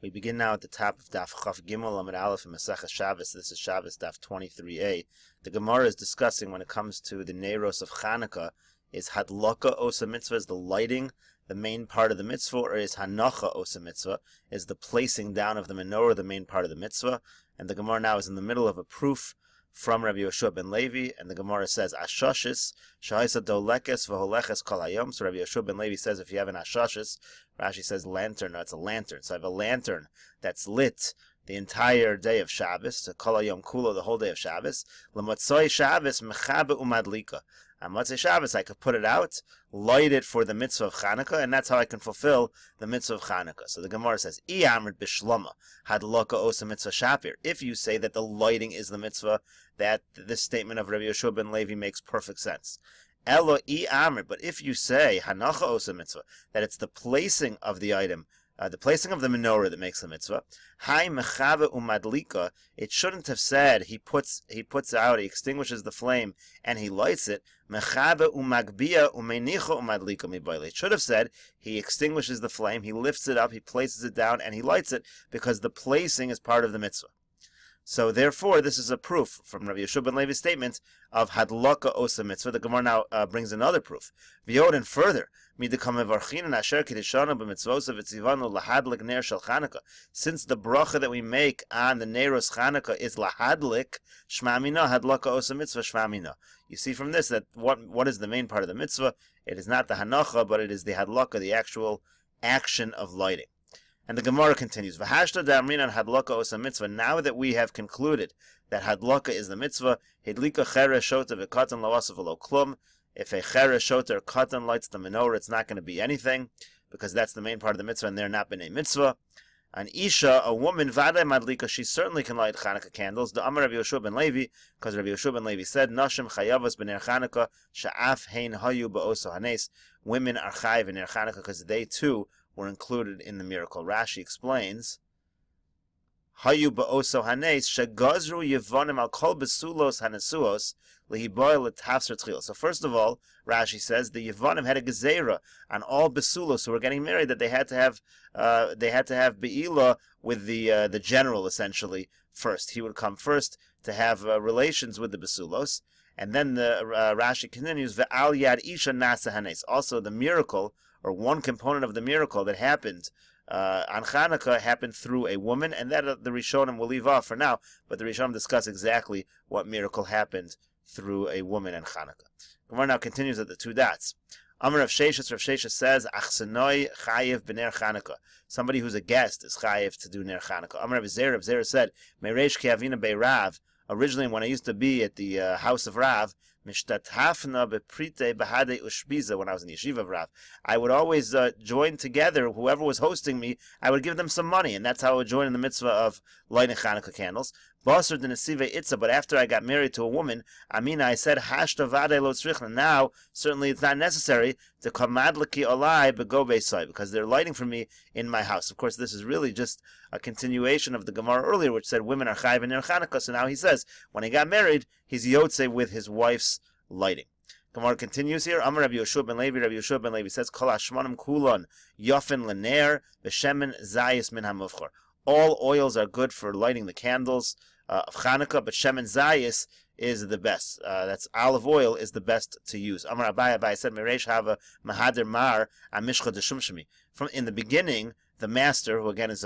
We begin now at the top of Daf Chaf Gimel Amud Aleph in Meseches Shabbos. This is Shabbos Daf 23a. The Gemara is discussing when it comes to the Neiros of Chanukah, is Hadlaka Osa Mitzvah, is the lighting the main part of the mitzvah, or is Hanacha Osa Mitzvah, is the placing down of the menorah the main part of the mitzvah? And the Gemara now is in the middle of a proof from Rabbi Yoshua ben Levi, and the Gemara says, Ashashis, Shahaisa Dolekes, Vaholeches Kol Hayom. So Rabbi Yoshua ben Levi says, if you have an Ashashis, Rashi says lantern, no, it's a lantern. So I have a lantern that's lit the entire day of Shabbos, to Kol Hayom Kulo, the whole day of Shabbos. L'motzoi Shabbos, Mechabe Umadlika. On Motzei Shabbos, I could put it out, light it for the mitzvah of Chanukah, and that's how I can fulfill the mitzvah of Chanukah. So the Gemara says, I amrit bishlama hadlaka osa mitzvah shapir. If you say that the lighting is the mitzvah, that this statement of Rabbi Yoshua ben Levi makes perfect sense. Elo I amrit, but if you say hanacha osa mitzvah, that it's the placing of the item, the placing of the menorah that makes the mitzvah. Hai mechave umadlika. It shouldn't have said he puts out, he extinguishes the flame and he lights it. Mechave umagbia umenicha umadlika mibayla. It should have said he extinguishes the flame, he lifts it up, he places it down, and he lights it, because the placing is part of the mitzvah. So therefore, this is a proof from Rabbi Yoshua ben Levi's statement of Hadlaka Osa Mitzvah. The Gemara now brings another proof. V'yod, and further, since the bracha that we make on the Neiros Chanukah is lahadlik, shmamina, Hadlaka Osa Mitzvah, shmamina. You see from this that what is the main part of the mitzvah? It is not the hanacha, but it is the hadlaka, the actual action of lighting. And the Gemara continues, V'hashta da'amrinan hadlaka osa mitzvah. Now that we have concluded that hadlaka is the mitzvah, hidlika cheres shota v'katan lawasa v'lo klum. If a cheres shota or katan lights the menorah, it's not going to be anything, because that's the main part of the mitzvah, and they're not b'nei mitzvah. An isha, a woman, v'adai madlika, she certainly can light Chanukah candles. The Amar Rabbi Yoshua ben Levi, because Rabbi Yoshua ben Levi said, Nashim chayavas b'ner Chanukah, sha'af hein hayu ba'oso hanes. Women are chayiv in ner Chanukah, because they too were included in the miracle. Rashi explains, Hayu ba'oso hanes, shagazru yevonim al kol besulos hanesuos, lihiboy letafser tchil. So first of all, Rashi says, the Yevonim had a gezerah on all besulos who were getting married, that they had to have be'ilah with the general, essentially, first. He would come first to have relations with the besulos. And then the Rashi continues, ve'al yad isha nasa hanes. Also the miracle, or one component of the miracle that happened on Chanukah, happened through a woman, and that the Rishonim will leave off for now, but the Rishonim discuss exactly what miracle happened through a woman in Chanukah. Gemara now continues at the two dots. Amar Rav Sheshes says, Achsenoi chayiv b'ner Chanukah. Somebody who's a guest is chayiv to do ner Chanukah. Amar Rav Zera said, Mereish ki avina bei Rav. Originally, when I used to be at the house of Rav, Mishtatafna beprite bahade ushbiza, when I was in the yeshiva of Rav, I would always join together. Whoever was hosting me, I would give them some money, and that's how I would join in the mitzvah of lighting Chanukah candles. Basar de nesive itza, but after I got married to a woman, Amina, I said hashta vade lo tzrichna. Now, certainly it's not necessary to kamadlaki olai bego beisai, because they're lighting for me in my house. Of course, this is really just a continuation of the Gemara earlier, which said women are chayiv in ner Chanukah. So now he says, when he got married, he's yotze with his wife's lighting. Gemara continues here. Amar Rabbi Yoshua ben Levi. Rabbi Yoshua ben Levi says, Kol hashmanim kulon yofen lener v'shemen zayis min hamuvchor. All oils are good for lighting the candles of Chanukah, but shemen zayis is the best. That's olive oil is the best to use. Amar Abai said, Mereish hava mahader mar amishcha deshumshemi. From in the beginning, the master, who again is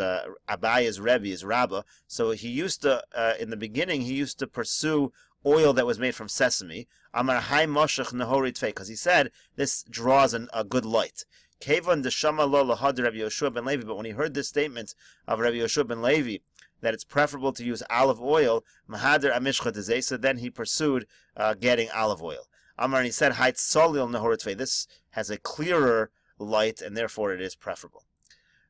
Abaya's Rebbe, is Rabbah, so he used to, in the beginning, he used to pursue oil that was made from sesame. Amar hai moshech nehori tvei, because he said this draws a good light. Kevan deshama lo lahad Rabbi Yoshua ben Levi, but when he heard this statement of Rabbi Yoshua ben Levi, that it's preferable to use olive oil, mahader amishcha dezeh, so then he pursued getting olive oil. Amar, and he said, hai tzolil nehori tvei, this has a clearer light, and therefore it is preferable.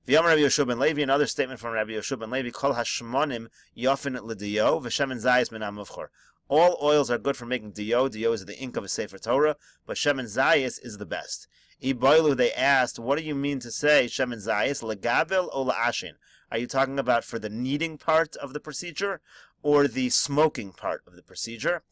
V'yamar Rabbi Yoshua ben Levi, another statement from Rabbi Yoshua ben Levi, Kol hashmonim yofen l'diyo v'shemen zayis min hamuvchor. All oils are good for making diyo. Diyo is the ink of a Sefer Torah, but shemen zayis is the best. Iboilu, they asked, what do you mean to say shemen zayis, legabel o la'ashin? Are you talking about for the kneading part of the procedure, or the smoking part of the procedure?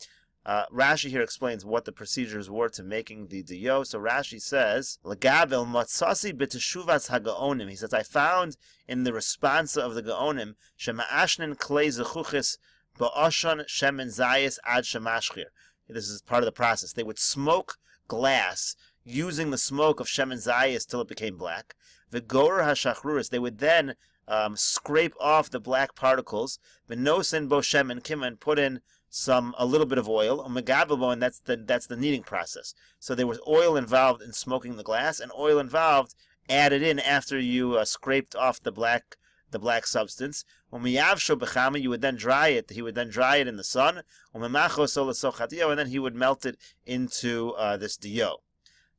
Rashi here explains what the procedures were to making the diyo. So Rashi says, "Legabel matzasi b'teshuvas hagaonim." He says, I found in the response of the gaonim shema'ashnin klei zechuchis ba'oshon shemen zayis ad shemashchir. This is part of the process. They would smoke glass using the smoke of shemen zayis till it became black. V'gor hashachruris. They would then scrape off the black particles. V'nosin bo shemen kima, and put in a little bit of oil, and that's the kneading process. So there was oil involved in smoking the glass, and oil involved added in after you scraped off the black substance. You would then dry it. He would then dry it in the sun, and then he would melt it into this diyo.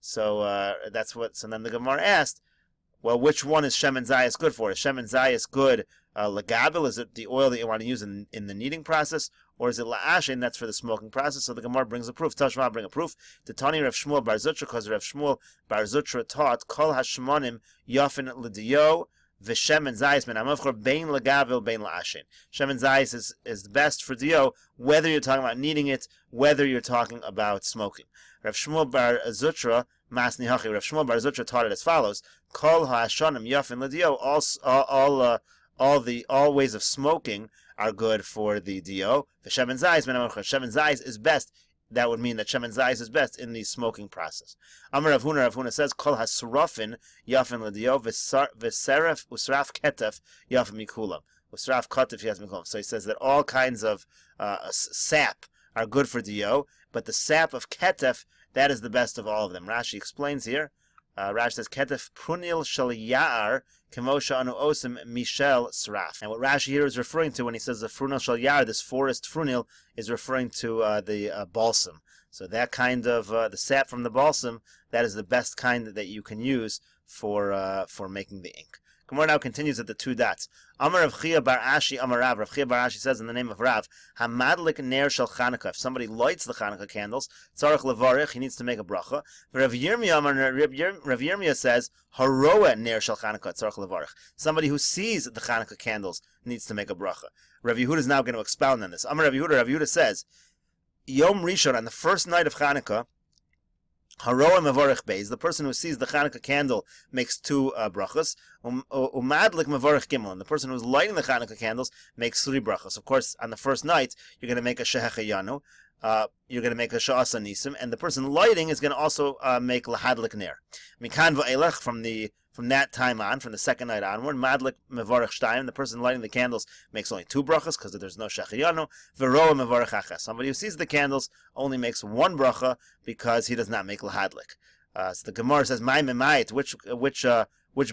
So that's what. So then the Gemara asked, well, which one is shemen zayis good for? Is shemen zayis good legabel? Is it the oil that you want to use in the kneading process? Or is it la'ashin, that's for the smoking process? So the Gemara brings a proof. Tashma bring a proof. To Tani Rav Shmuel Bar Zutra, because Rav Shmuel Bar Zutra taught, Kol hashmonim yafin l'diyo, v'shemen zayis min amavchor bein legavel bein la'ashin. Shemen zayis is the best for diyo, whether you're talking about kneading it, whether you're talking about smoking. Rav Shmuel Bar Zutra, Masni Hachi, Rav Shmuel Bar Zutra taught it as follows, Kol ha'ashonim yafin l'diyo, all ways of smoking are good for the diyo. The shemen zayis is best. That would mean that shemen zayis is best in the smoking process. Amar Rav Huna says, Kol hasrafin yafin l'diyo, v'seref usraf ketef yafin mikulam. Usraf ketef yafin mikulam. So he says that all kinds of sap are good for diyo, but the sap of ketef, that is the best of all of them. Rashi explains here. Rashi says, Ketef prunil shel ya'ar kemosha anu osim mishel sraf. And what Rashi here is referring to when he says the frunil shel ya'ar, this forest frunil, is referring to the balsam. So that kind of, the sap from the balsam, that is the best kind that you can use for making the ink. Gemara now continues at the two dots. Amar Rav Chia bar Ashi Amar Rav. Rav Chia bar Ashi says in the name of Rav, Hamadlik ner shel Chanukah. If somebody lights the Chanukah candles, tzarich levarich, he needs to make a bracha. Rav Yirmiyah says, Haroa ner shel Chanukah, tzarich levarich. Somebody who sees the Chanukah candles needs to make a bracha. Rav Yehuda is now going to expound on this. Amar Rav Yehuda says, Yom Rishon, on the first night of Chanukah, Haroa mevorich beis, the person who sees the Chanukah candle makes two brachas. Umadlik mevorich gimel, and the person who's lighting the Chanukah candles makes three brachas. Of course, on the first night, you're going to make a shehechayanu, you're going to make a sha'asa nisim, and the person lighting is going to also make lahadlik ner. Mikan va'elech, from that time on, from the second night onward, madlik mevorich shtayim, the person lighting the candles makes only two brachas because there's no shechayanu. Veroa mevorich achas, somebody who sees the candles only makes one bracha because he does not make lahadlik. So the Gemara says, "My memayit," which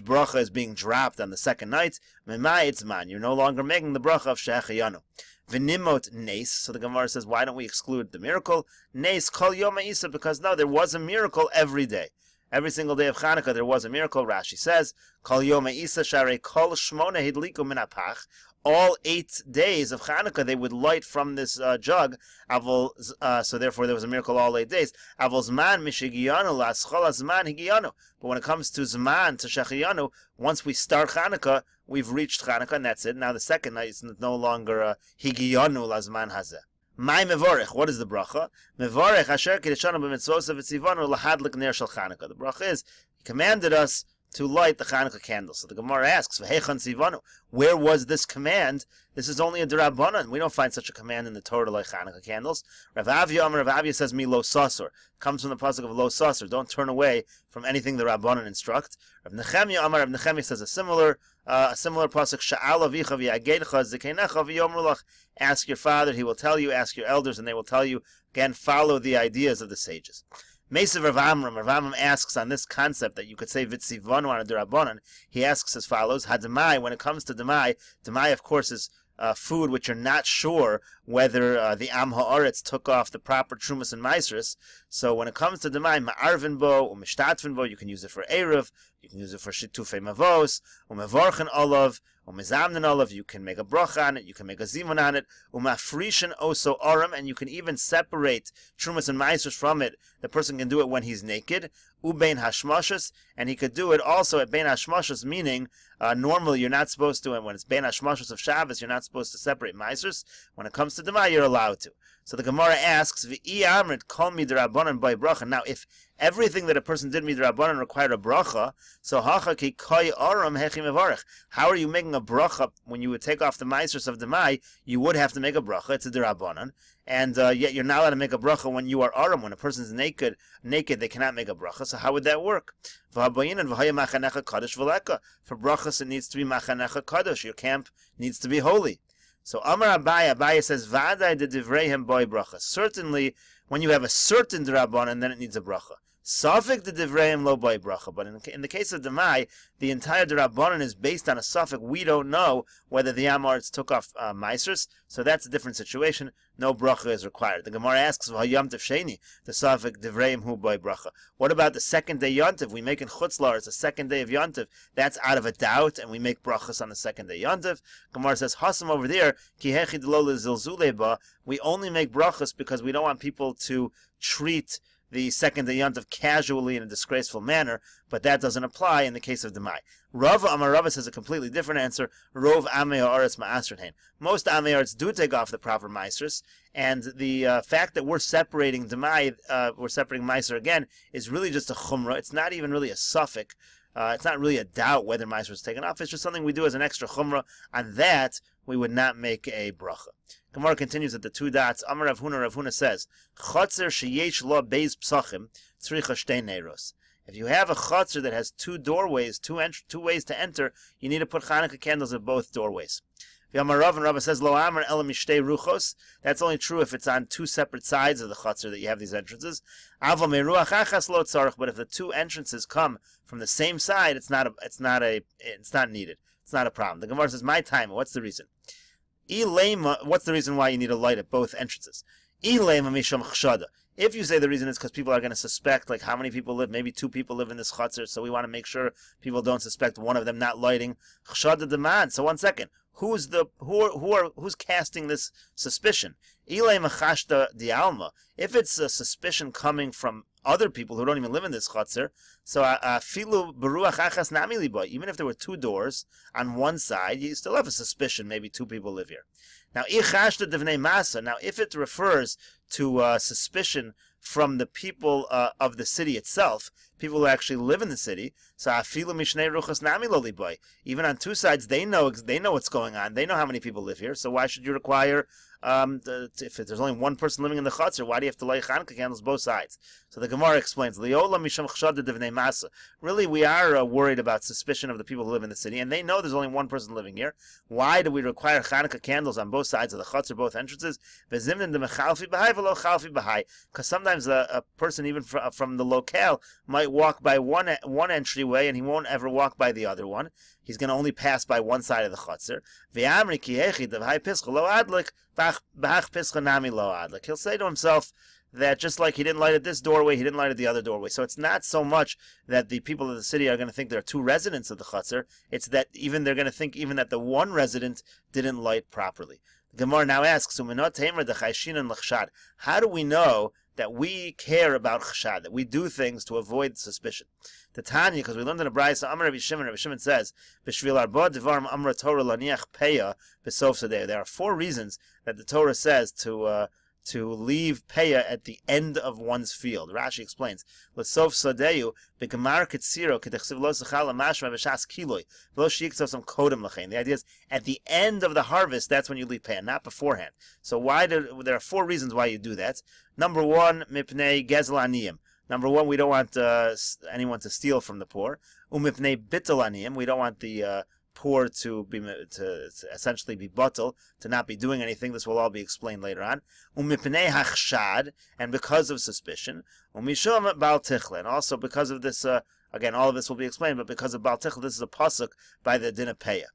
bracha is being dropped on the second night? Memayit's man, you're no longer making the bracha of shechayanu. V'nimot nes. So the Gemara says, why don't we exclude the miracle? Nes kol yom ha'isa, because no, there was a miracle every day. Every single day of Chanukah there was a miracle. Rashi says, Kol Yom Isa Sharei Kol Shmona Hidliku Min HaPach. All 8 days of Chanukah they would light from this jug. So therefore there was a miracle all 8 days. Avol Zman Mishigiyanu Laschol Zman Higiyanu. But when it comes to Zman, to Shechiyanu, once we start Chanukah, we've reached Chanukah and that's it. Now the second night is no longer Higiyanu Lazman Hazeh. My mevorich, what is the bracha? Mevorich asher kiddushanu b'mitzvosav v'tzivanu lahadlik ner shel Chanukah. The bracha is, he commanded us to light the Chanukah candles. So the Gemara asks, v'hechan tzivanu, where was this command? This is only a d'Rabbanan. We don't find such a command in the Torah to light Chanukah candles. Rav Avya says, mi lo sasur. Comes from the pasuk of lo sasur. Don't turn away from anything the Rabbanan instruct. Rav Nechemya says a similar pasuk, sha'al avicha v'yagedcha zikeinecha v'yomrulach. Ask your father, he will tell you. Ask your elders, and they will tell you. Again, follow the ideas of the sages. Meseches Rav Amram asks on this concept that you could say vitzivanu on a d'Rabbanan. He asks as follows: Hadamai. When it comes to demai of course is food which you're not sure whether the Am Ha'aretz took off the proper trumas and maasros. So when it comes to demai, ma'arvin bo, or mishtatvin bo, you can use it for eruv, you can use it for shitufei mavos, or mevorchen olav, or mezamnin olav, you can make a bracha on it, you can make a zimun on it, umafrishin oso aram, and you can even separate trumas and maasros from it. The person can do it when he's naked, ubein hashmashas, and he could do it also at bein hashmashas, meaning normally you're not supposed to, and when it's bein hashmashas of Shabbos, you're not supposed to separate maasros. When it comes to demai, you're allowed to. So the Gemara asks, V'i amrit kol midrabanan by bracha. Now, if everything that a person did midrabanan required a bracha, so hacha ki koi aram hechi mevarech. How are you making a bracha when you would take off the maasros of demai? You would have to make a bracha. It's a drabanan, and yet you're not allowed to make a bracha when you are aram. When a person's naked, they cannot make a bracha. So how would that work? For brachas, it needs to be machanecha kadosh. Your camp needs to be holy. So Amar Abaye says, V'adai de divreihem boy bracha. Certainly, when you have a certain drabanan, then it needs a bracha. Safek de divreihem lo boy bracha. But in the case of demai, the entire drabanan is based on a safek. We don't know whether the Amarts took off maasros, so that's a different situation. No bracha is required. The Gemara asks, V'hayom tev sheni, the safek divreihem hu boy bracha. What about the second day yontiv? We make in chutzlar, it's the second day of yontiv. That's out of a doubt, and we make brachas on the second day yontiv. Gemara says, Hasam over there, ki hechi d'lo lezilzulei ba. We only make brachas because we don't want people to treat the second day yontiv casually in a disgraceful manner, but that doesn't apply in the case of demai. Rava Amar Rava says a completely different answer. Rov amei ha'aretz ma'asrin. Most amei ha'aretz do take off the proper maasros, and the fact that we're separating demai, we're separating maaser again, is really just a chumrah. It's not even really a suffix. It's not really a doubt whether maasor is taken off. It's just something we do as an extra chumrah. On that, we would not make a bracha. Gemara continues at the two dots. Amar Rav Huna says, Chotzer sheyesh lo beis psachim tzricha shtei neiros. If you have a chotzer that has two doorways, two ways to enter, you need to put Hanukkah candles at both doorways. Amar Rav, and Rava says, Lo amar elam mishtei ruchos. That's only true if it's on two separate sides of the chotzer that you have these entrances. Aval meruach achas lo tzarich. But if the two entrances come from the same side, it's not needed. It's not a problem. The Gemara says, my time. What's the reason? What's the reason why you need a light at both entrances? If you say the reason is because people are going to suspect, like how many people live, maybe two people live in this chutzner, so we want to make sure people don't suspect one of them not lighting. So 1 second, who's casting this suspicion? If it's a suspicion coming from other people who don't even live in this chutzner, so even if there were two doors on one side, you still have a suspicion maybe two people live here. Now, if it refers to suspicion from the people of the city itself, people who actually live in the city, so even on two sides, they know what's going on. They know how many people live here. So why should you require, if there's only one person living in the chutzner, why do you have to light Hanukkah candles both sides? So the Gemara explains, really we are worried about suspicion of the people who live in the city, and they know there's only one person living here. Why do we require Hanukkah candles on both sides of the chutzner, both entrances? Because sometimes a person even from the locale might walk by one entryway and he won't ever walk by the other one. He's going to only pass by one side of the chutzner. He'll say to himself that just like he didn't light at this doorway, he didn't light at the other doorway. So it's not so much that the people of the city are going to think there are two residents of the chutzner. It's that they're going to think even that the one resident didn't light properly. The Gemara now asks, how do we know that we care about chshad, that we do things to avoid suspicion? The Tanya, because we learned in a brayso, Amar Rabbi Shimon says, there are 4 reasons that the Torah says to leave peya at the end of one's field. Rashi explains, L'sof sadeyu b'gemar ketziro kedechsiv lo zechal amashma b'shas kiloi v'lo shiyiktzov some kodem l'chein. The idea is at the end of the harvest, that's when you leave peya, not beforehand. So there are 4 reasons why you do that. Number 1, mipnei gezel aniyim. Number 1, we don't want anyone to steal from the poor. Umipnei bittul aniyim. We don't want the poor to essentially be bottle, to not be doing anything. This will all be explained later on. Umipnei hachshad, and because of suspicion. Umishum bal tichle, and also because of this. Again, all of this will be explained, but because of bal tichle, this is a pasuk by the din of peya.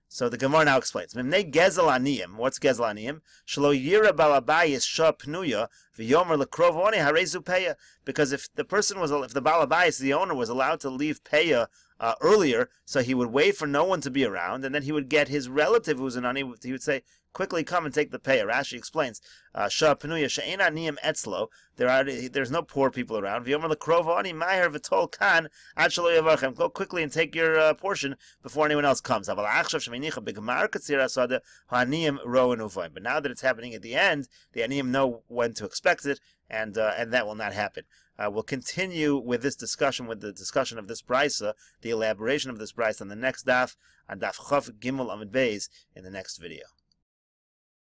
So the Gemara now explains. Mimnei gezel aniyim. What's gezel aniyim? Shelo yira balabayis shah pnuya V'yomer lekrovoni harezu peya. Because if the balabais, the owner, was allowed to leave peya earlier, so he would wait for no one to be around, and then he would get his relative who's an ani. He would say, "Quickly come and take the peya." Rashi explains, "Sha penuya she'ena niyam etzlo." There's no poor people around. V'yomer lekrovoni maher v'tol kan ad shelo yavarchem. Go quickly and take your portion before anyone else comes. But now that it's happening at the end, the aniyim know when to expect it, and that will not happen. We'll continue with this discussion, with the discussion of this brisa, the elaboration of this brisa on the next daf, on daf Chav Gimel Amud Beis, in the next video.